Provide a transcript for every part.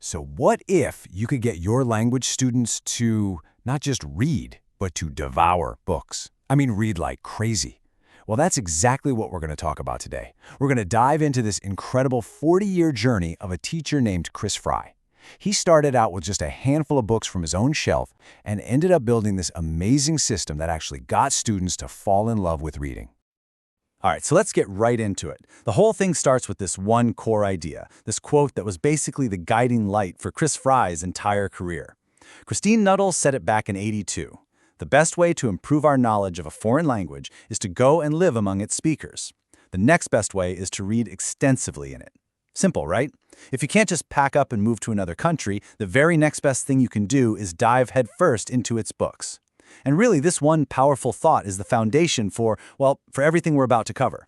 So what if you could get your language students to not just read, but to devour books? I mean, read like crazy. Well, that's exactly what we're going to talk about today. We're going to dive into this incredible 40-year journey of a teacher named Chris Fry. He started out with just a handful of books from his own shelf and ended up building this amazing system that actually got students to fall in love with reading. All right, so let's get right into it. The whole thing starts with this one core idea, this quote that was basically the guiding light for Chris Fry's entire career. Christine Nuttall said it back in '82. The best way to improve our knowledge of a foreign language is to go and live among its speakers. The next best way is to read extensively in it. Simple, right? If you can't just pack up and move to another country, the very next best thing you can do is dive headfirst into its books. And really, this one powerful thought is the foundation for everything we're about to cover.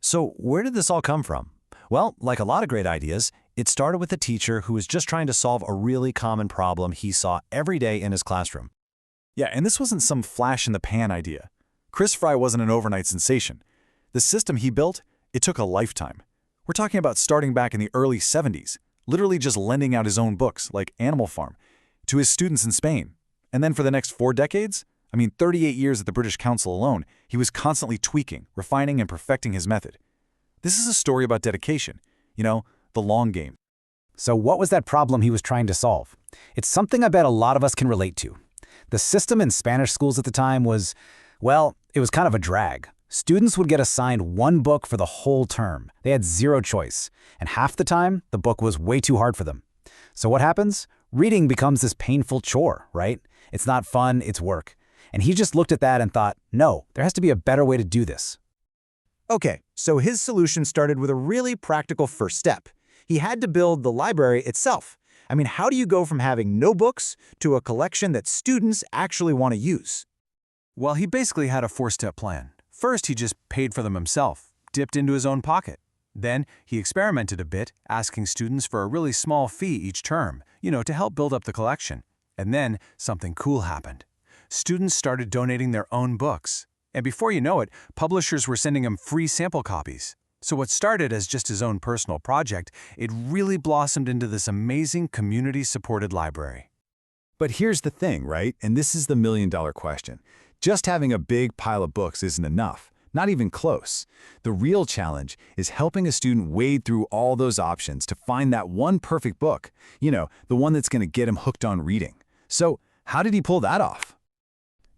So where did this all come from? Well, like a lot of great ideas, it started with a teacher who was just trying to solve a really common problem he saw every day in his classroom. Yeah, and this wasn't some flash-in-the-pan idea. Chris Fry wasn't an overnight sensation. The system he built, it took a lifetime. We're talking about starting back in the early '70s, literally just lending out his own books, like Animal Farm, to his students in Spain. And then for the next 4 decades, 38 years at the British Council alone, he was constantly tweaking, refining, and perfecting his method. This is a story about dedication, the long game. So what was that problem he was trying to solve? It's something I bet a lot of us can relate to. The system in Spanish schools at the time was, it was kind of a drag. Students would get assigned one book for the whole term. They had zero choice. And half the time, the book was way too hard for them. So what happens? Reading becomes this painful chore, right? It's not fun, it's work. And he just looked at that and thought, no, there has to be a better way to do this. Okay, so his solution started with a really practical first step. He had to build the library itself. How do you go from having no books to a collection that students actually want to use? Well, he basically had a 4-step plan. First, he just paid for them himself, dipped into his own pocket. Then, he experimented a bit, asking students for a really small fee each term, to help build up the collection. And then, something cool happened. Students started donating their own books. And before you know it, publishers were sending him free sample copies. So what started as just his own personal project, it really blossomed into this amazing community-supported library. But here's the thing, right? And this is the million-dollar question. Just having a big pile of books isn't enough. Not even close. The real challenge is helping a student wade through all those options to find that one perfect book, the one that's going to get him hooked on reading. So, how did he pull that off?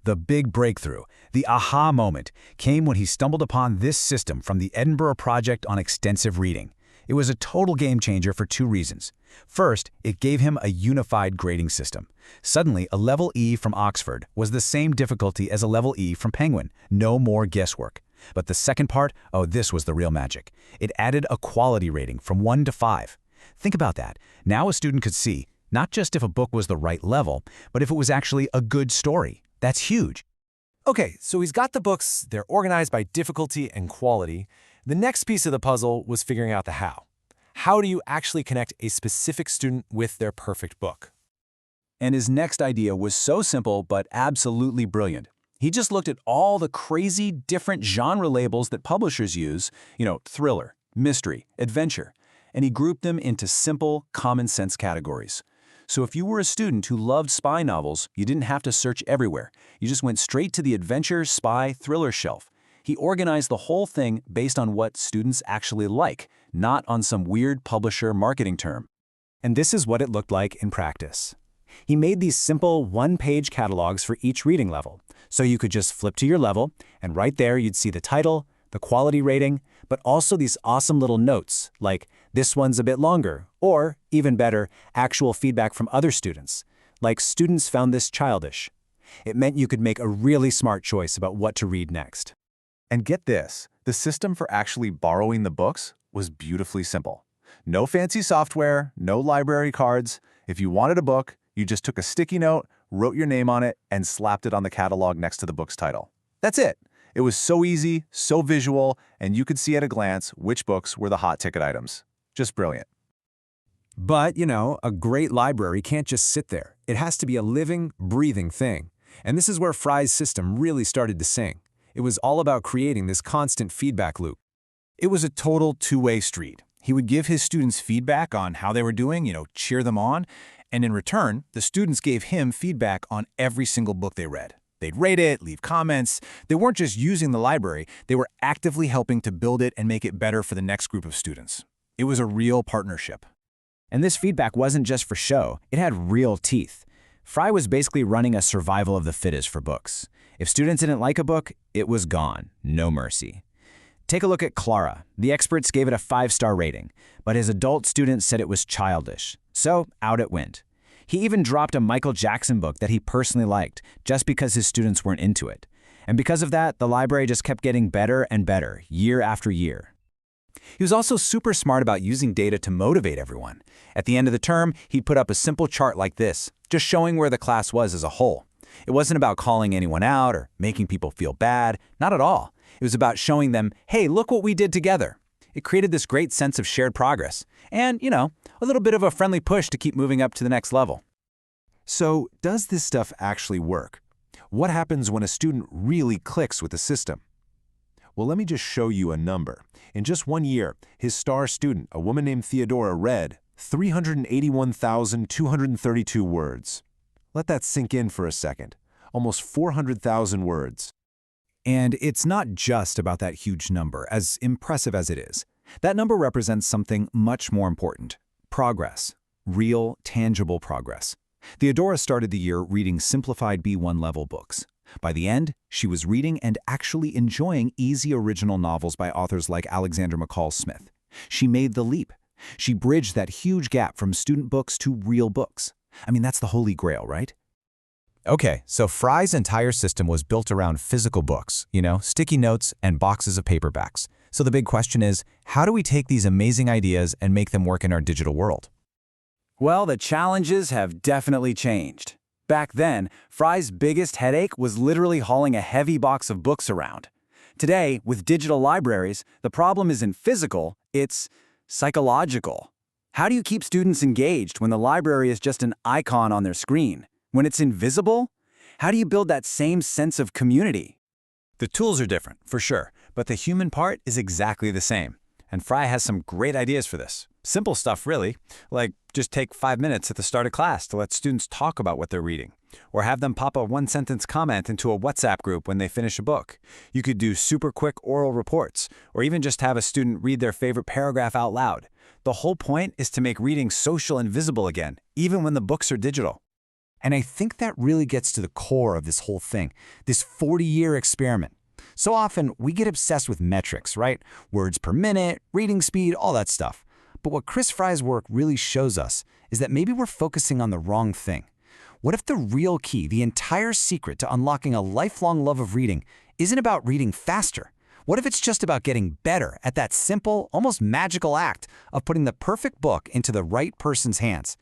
The big breakthrough, the aha moment, came when he stumbled upon this system from the Edinburgh Project on Extensive Reading. It was a total game changer for 2 reasons. First, it gave him a unified grading system. Suddenly, a level E from Oxford was the same difficulty as a level E from Penguin. No more guesswork. But the second part, this was the real magic. It added a quality rating from 1 to 5. Think about that. Now a student could see, not just if a book was the right level, but if it was actually a good story. That's huge. Okay, so he's got the books, they're organized by difficulty and quality. The next piece of the puzzle was figuring out the how. How do you actually connect a specific student with their perfect book? And his next idea was so simple but absolutely brilliant. He just looked at all the crazy different genre labels that publishers use, thriller, mystery, adventure, and he grouped them into simple, common-sense categories. So if you were a student who loved spy novels, you didn't have to search everywhere. You just went straight to the adventure, spy, thriller shelf. He organized the whole thing based on what students actually like, not on some weird publisher marketing term. And this is what it looked like in practice. He made these simple one-page catalogs for each reading level. So you could just flip to your level, and right there you'd see the title, the quality rating, but also these awesome little notes, like, this one's a bit longer, or, even better, actual feedback from other students, like students found this childish. It meant you could make a really smart choice about what to read next. And get this, the system for actually borrowing the books was beautifully simple. No fancy software, no library cards. If you wanted a book, you just took a sticky note, wrote your name on it, and slapped it on the catalog next to the book's title. That's it. It was so easy, so visual, and you could see at a glance which books were the hot ticket items. Just brilliant. But, a great library can't just sit there. It has to be a living, breathing thing. And this is where Fry's system really started to sing. It was all about creating this constant feedback loop. It was a total two-way street. He would give his students feedback on how they were doing, cheer them on, and in return, the students gave him feedback on every single book they read. They'd rate it, leave comments. They weren't just using the library, they were actively helping to build it and make it better for the next group of students. It was a real partnership. And this feedback wasn't just for show, it had real teeth. Fry was basically running a survival of the fittest for books. If students didn't like a book, it was gone, no mercy. Take a look at Clara. The experts gave it a 5-star rating, but his adult students said it was childish. So out it went. He even dropped a Michael Jackson book that he personally liked, just because his students weren't into it. And because of that, the library just kept getting better and better, year after year. He was also super smart about using data to motivate everyone. At the end of the term, he'd put up a simple chart like this, just showing where the class was as a whole. It wasn't about calling anyone out or making people feel bad, not at all. It was about showing them, hey, look what we did together. It created this great sense of shared progress and, a little bit of a friendly push to keep moving up to the next level. So, does this stuff actually work? What happens when a student really clicks with the system? Well, let me just show you a number. In just 1 year, his star student, a woman named Theodora, read 381,232 words. Let that sink in for a second. Almost 400,000 words. And it's not just about that huge number, as impressive as it is. That number represents something much more important. Progress. Real, tangible progress. Theodora started the year reading simplified B1 level books. By the end, she was reading and actually enjoying easy original novels by authors like Alexander McCall Smith. She made the leap. She bridged that huge gap from student books to real books. I mean, that's the holy grail, right? Okay, so Fry's entire system was built around physical books, sticky notes and boxes of paperbacks. So the big question is, how do we take these amazing ideas and make them work in our digital world? Well, the challenges have definitely changed. Back then, Fry's biggest headache was literally hauling a heavy box of books around. Today, with digital libraries, the problem isn't physical, it's psychological. How do you keep students engaged when the library is just an icon on their screen? When it's invisible? How do you build that same sense of community? The tools are different, for sure, but the human part is exactly the same. And Fry has some great ideas for this. Simple stuff, really, like just take 5 minutes at the start of class to let students talk about what they're reading, or have them pop a one-sentence comment into a WhatsApp group when they finish a book. You could do super quick oral reports, or even just have a student read their favorite paragraph out loud. The whole point is to make reading social and visible again, even when the books are digital. And I think that really gets to the core of this whole thing, this 40-year experiment. So often, we get obsessed with metrics, right? Words per minute, reading speed, all that stuff. But what Chris Fry's work really shows us is that maybe we're focusing on the wrong thing. What if the real key, the entire secret to unlocking a lifelong love of reading, isn't about reading faster? What if it's just about getting better at that simple, almost magical act of putting the perfect book into the right person's hands?